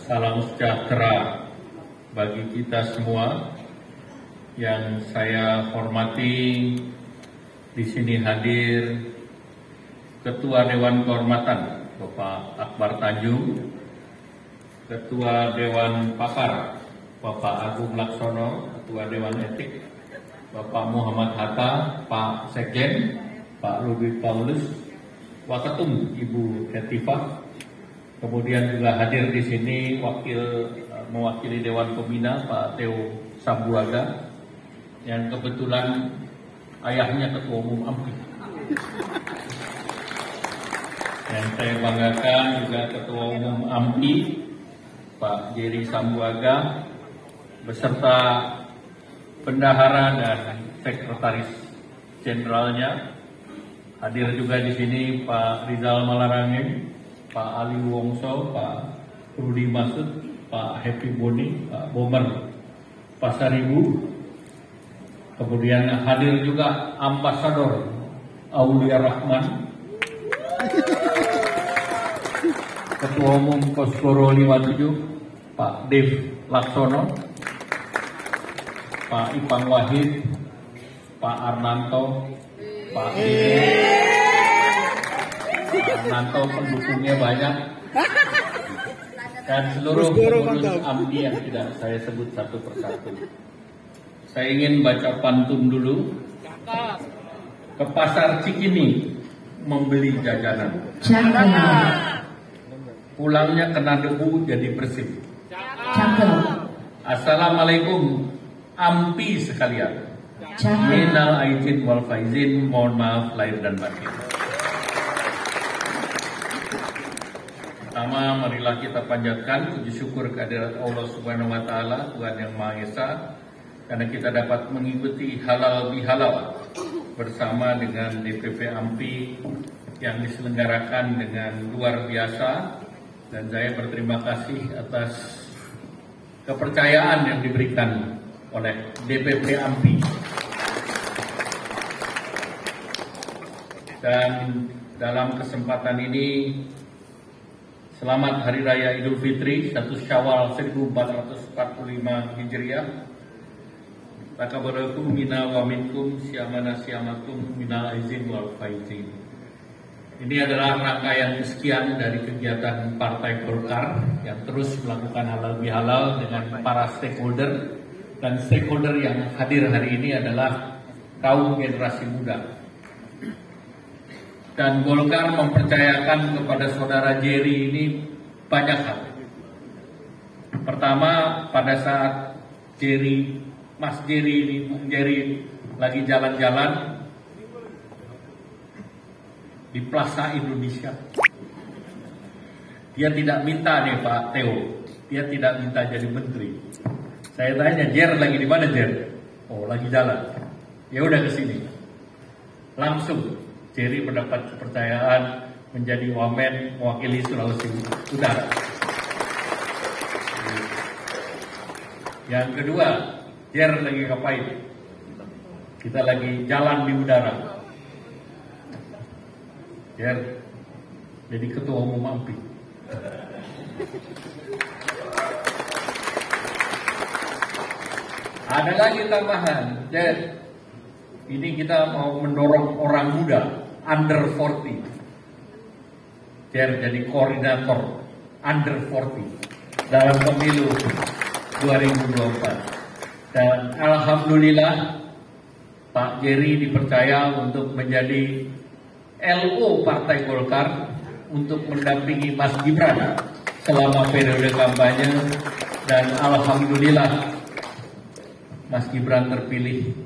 Salam sejahtera bagi kita semua. Yang saya hormati, di sini hadir Ketua Dewan Kehormatan Bapak Akbar Tanjung, Ketua Dewan Pakar Bapak Agung Laksono, Ketua Dewan Etik Bapak Muhammad Hatta, Pak Sekjen Pak Ludwig Paulus, Waketum Ibu Hetifah. Kemudian juga hadir di sini mewakili Dewan Pembina Pak Theo Sambuaga, yang kebetulan ayahnya Ketua Umum AMPI. Yang saya banggakan juga Ketua Umum AMPI Pak Jerry Sambuaga beserta bendahara dan sekretaris jenderalnya. Hadir juga di sini Pak Rizal Malarangeng, Pak Ali Wongso, Pak Rudi Masud, Pak Happy Boni, Pak Bomer Pasaribu. Kemudian hadir juga Ambasador Aulia Rahman, Ketua Umum Koskoro 57, Pak Dev Laksono, Pak Ipang Wahid, Pak Arnanto, Pak Arnanto pendukungnya banyak, dan seluruh pengurus AMPI yang tidak saya sebut satu persatu. Saya ingin baca pantun dulu. Ke pasar Cikini membeli jajanan, pulangnya kena debu jadi bersih. Assalamualaikum AMPI sekalian. Minal aidin wal faizin, mohon maaf lahir dan batin. Pertama, marilah kita panjatkan puji syukur kehadirat Allah Subhanahu wa Ta'ala, Tuhan yang Maha Esa, karena kita dapat mengikuti halal bihalal bersama dengan DPP AMPI yang diselenggarakan dengan luar biasa, dan saya berterima kasih atas kepercayaan yang diberikan oleh DPP AMPI. Dan dalam kesempatan ini, selamat Hari Raya Idul Fitri 1 Syawal 1445 Hijriah. Takabarakum minna wa minkum syamana syamakum minal aizin wal faizin. Ini adalah rangkaian kesekian dari kegiatan Partai Golkar yang terus melakukan halal bihalal dengan para stakeholder, dan stakeholder yang hadir hari ini adalah kaum generasi muda. Dan Golkar mempercayakan kepada saudara Jerry ini banyak hal. Pertama, pada saat Mas Jerry ini, Bung Jerry lagi jalan-jalan di Plaza Indonesia, dia tidak minta nih Pak Theo, dia tidak minta jadi menteri. Saya tanya, Jer lagi di mana Jer? Oh, lagi jalan. Ya udah ke sini. Langsung Jerry mendapat kepercayaan menjadi wamen mewakili Sulawesi Utara. Yang kedua, Jer lagi ngapain? Kita lagi jalan di udara. Jer jadi Ketua Umum AMPI. Ada lagi tambahan, Jer. Ini kita mau mendorong orang muda under 40. Jer jadi koordinator under 40 dalam pemilu 2024. Dan alhamdulillah Pak Jerry dipercaya untuk menjadi LO Partai Golkar untuk mendampingi Mas Gibran selama periode kampanye, dan alhamdulillah Mas Gibran terpilih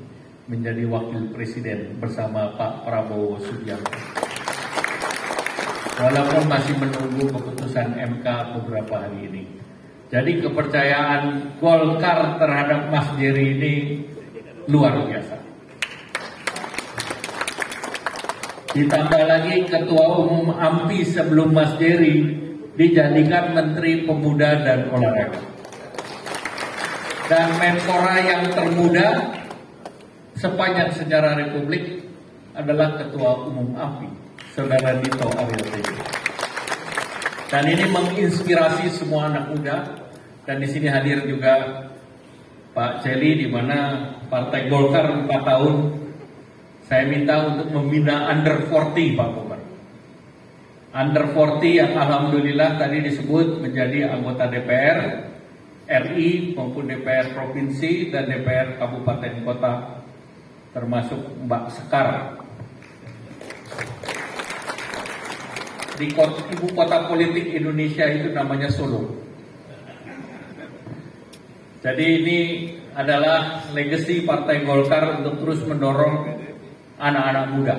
menjadi wakil presiden bersama Pak Prabowo Subianto. Walaupun masih menunggu keputusan MK beberapa hari ini. Jadi kepercayaan Golkar terhadap Mas Jerry ini luar biasa. Ditambah lagi Ketua Umum AMPI sebelum Mas Jerry dijadikan Menteri Pemuda dan Olahraga. Dan Menpora yang termuda sepanjang sejarah Republik adalah Ketua Umum AMPI, Saudara Dito Aryo Tejo. Dan ini menginspirasi semua anak muda. Dan di sini hadir juga Pak Celi, di mana Partai Golkar 4 tahun saya minta untuk membina under 40, Pak Komar. Under 40 yang alhamdulillah tadi disebut menjadi anggota DPR RI maupun DPR Provinsi dan DPR Kabupaten Kota, termasuk Mbak Sekar. Di ibu kota politik Indonesia itu namanya Solo. Jadi ini adalah legasi Partai Golkar untuk terus mendorong anak-anak muda.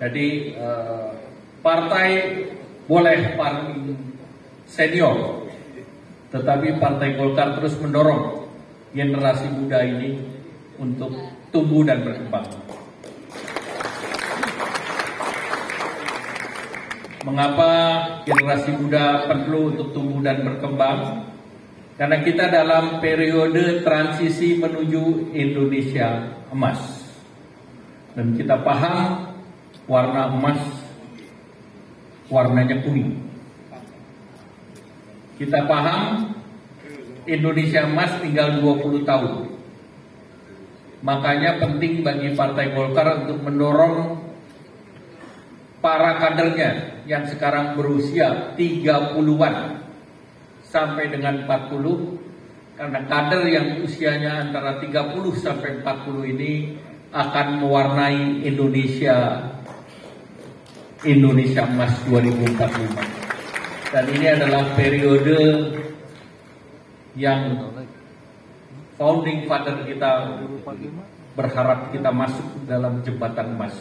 Jadi partai boleh paling senior, tetapi Partai Golkar terus mendorong generasi muda ini untuk tumbuh dan berkembang. Mengapa generasi muda perlu untuk tumbuh dan berkembang? Karena kita dalam periode transisi menuju Indonesia emas. Dan kita paham warna emas warnanya kuning. Kita paham Indonesia emas tinggal 20 tahun. Makanya penting bagi Partai Golkar untuk mendorong para kadernya yang sekarang berusia 30-an sampai dengan 40, karena kader yang usianya antara 30 sampai 40 ini akan mewarnai Indonesia Emas 2045. Dan ini adalah periode yang founding father kita berharap kita masuk dalam jembatan emas.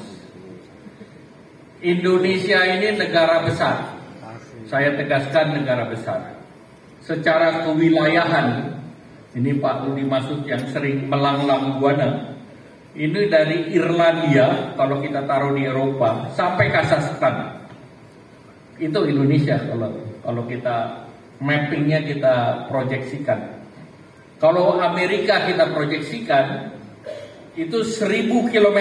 Indonesia ini negara besar. Saya tegaskan negara besar. Secara kewilayahan, ini Pak Budi Masud yang sering melanglang buana, ini dari Irlandia, kalau kita taruh di Eropa, sampai Kazakhstan. Itu Indonesia kalau kita mappingnya kita proyeksikan. Kalau Amerika kita proyeksikan, itu 1000 km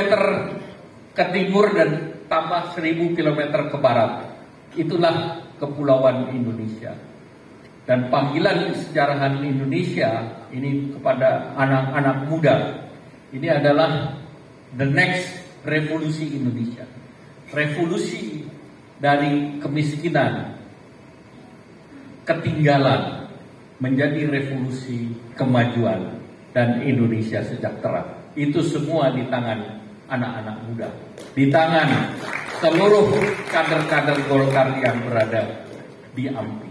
ke timur dan tambah 1000 km ke barat. Itulah kepulauan Indonesia. Dan panggilan kesejarahan Indonesia ini kepada anak-anak muda, ini adalah the next revolusi Indonesia. Revolusi dari kemiskinan, ketinggalan, menjadi revolusi kemajuan dan Indonesia sejahtera. Itu semua di tangan anak-anak muda, di tangan seluruh kader-kader Golkar yang berada di AMPI.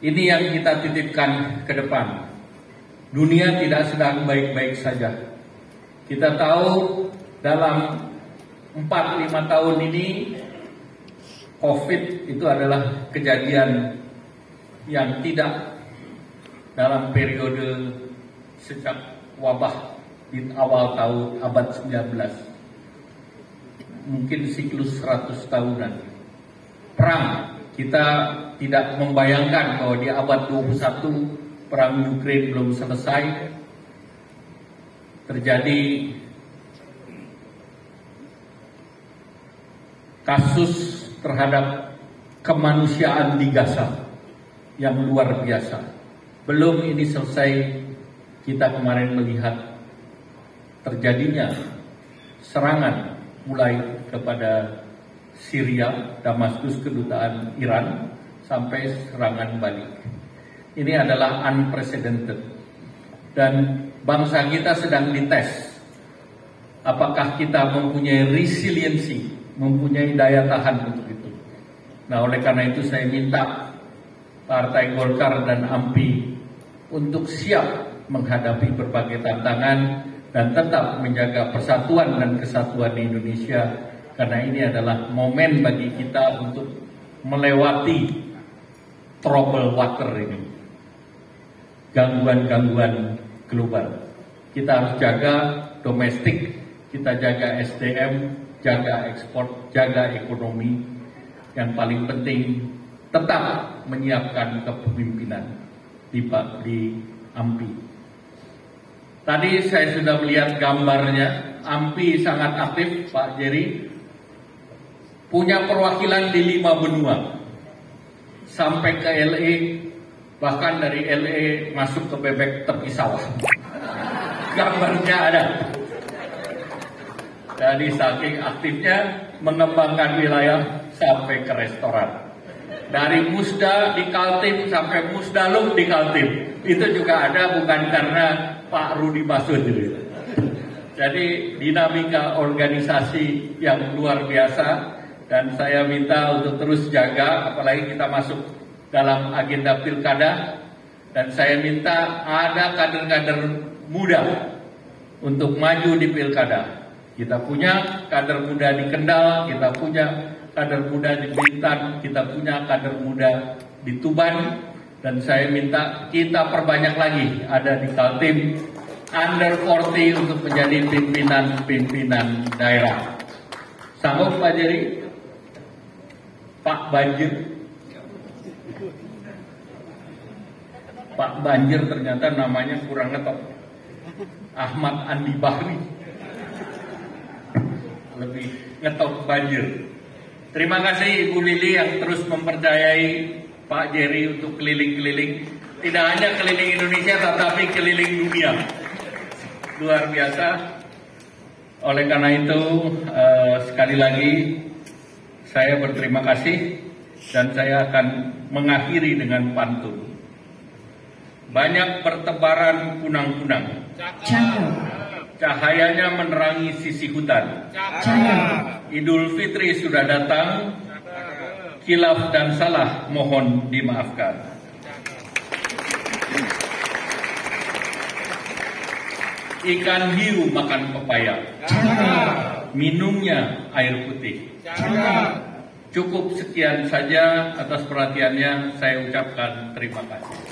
Ini yang kita titipkan ke depan. Dunia tidak sedang baik-baik saja. Kita tahu dalam 4-5 tahun ini COVID itu adalah kejadian yang tidak dalam periode sejak wabah di awal tahun abad 19. Mungkin siklus 100 tahunan. Perang, kita tidak membayangkan bahwa di abad 21 perang Ukraina belum selesai, terjadi kasus terhadap kemanusiaan di Gaza yang luar biasa. Belum ini selesai, kita kemarin melihat terjadinya serangan mulai kepada Syria, Damaskus, kedutaan Iran, sampai serangan balik. Ini adalah unprecedented. Dan bangsa kita sedang dites. Apakah kita mempunyai resiliensi, mempunyai daya tahan untuk itu. Nah, oleh karena itu saya minta Partai Golkar dan AMPI untuk siap menghadapi berbagai tantangan dan tetap menjaga persatuan dan kesatuan di Indonesia, karena ini adalah momen bagi kita untuk melewati trouble water ini, gangguan-gangguan global. Kita harus jaga domestik, kita jaga SDM, jaga ekspor, jaga ekonomi. Yang paling penting tetap menyiapkan kepemimpinan di AMPI. Tadi saya sudah melihat gambarnya, AMPI sangat aktif, Pak Jerry. punya perwakilan di 5 benua, sampai ke LA, bahkan dari LA masuk ke bebek tepi sawah. Gambarnya ada. Jadi saking aktifnya mengembangkan wilayah sampai ke restoran. Dari Musda di Kaltim sampai Musdaluk di Kaltim. Itu juga ada, bukan karena Pak Rudi Masud. Jadi dinamika organisasi yang luar biasa. Dan saya minta untuk terus jaga, apalagi kita masuk dalam agenda pilkada. Dan saya minta ada kader-kader muda untuk maju di pilkada. Kita punya kader muda di Kendal, kita punya kader muda di Bintan, kita punya kader muda di Tuban. Dan saya minta kita perbanyak lagi ada di Kaltim under 40 untuk menjadi pimpinan daerah. Sanggup Pak Jerry? Pak Banjir. Pak Banjir ternyata namanya kurang ngetop. Ahmad Andi Bahri. Lebih ngetop Banjir. Terima kasih Ibu Lili yang terus mempercayai Pak Jerry untuk keliling-keliling. Tidak hanya keliling Indonesia tetapi keliling dunia. Luar biasa. Oleh karena itu sekali lagi saya berterima kasih dan saya akan mengakhiri dengan pantun. Banyak bertebaran kunang-kunang, cahayanya menerangi sisi hutan. Idul Fitri sudah datang, khilaf dan salah mohon dimaafkan. Ikan hiu makan pepaya, minumnya air putih. Cukup sekian saja, atas perhatiannya saya ucapkan terima kasih.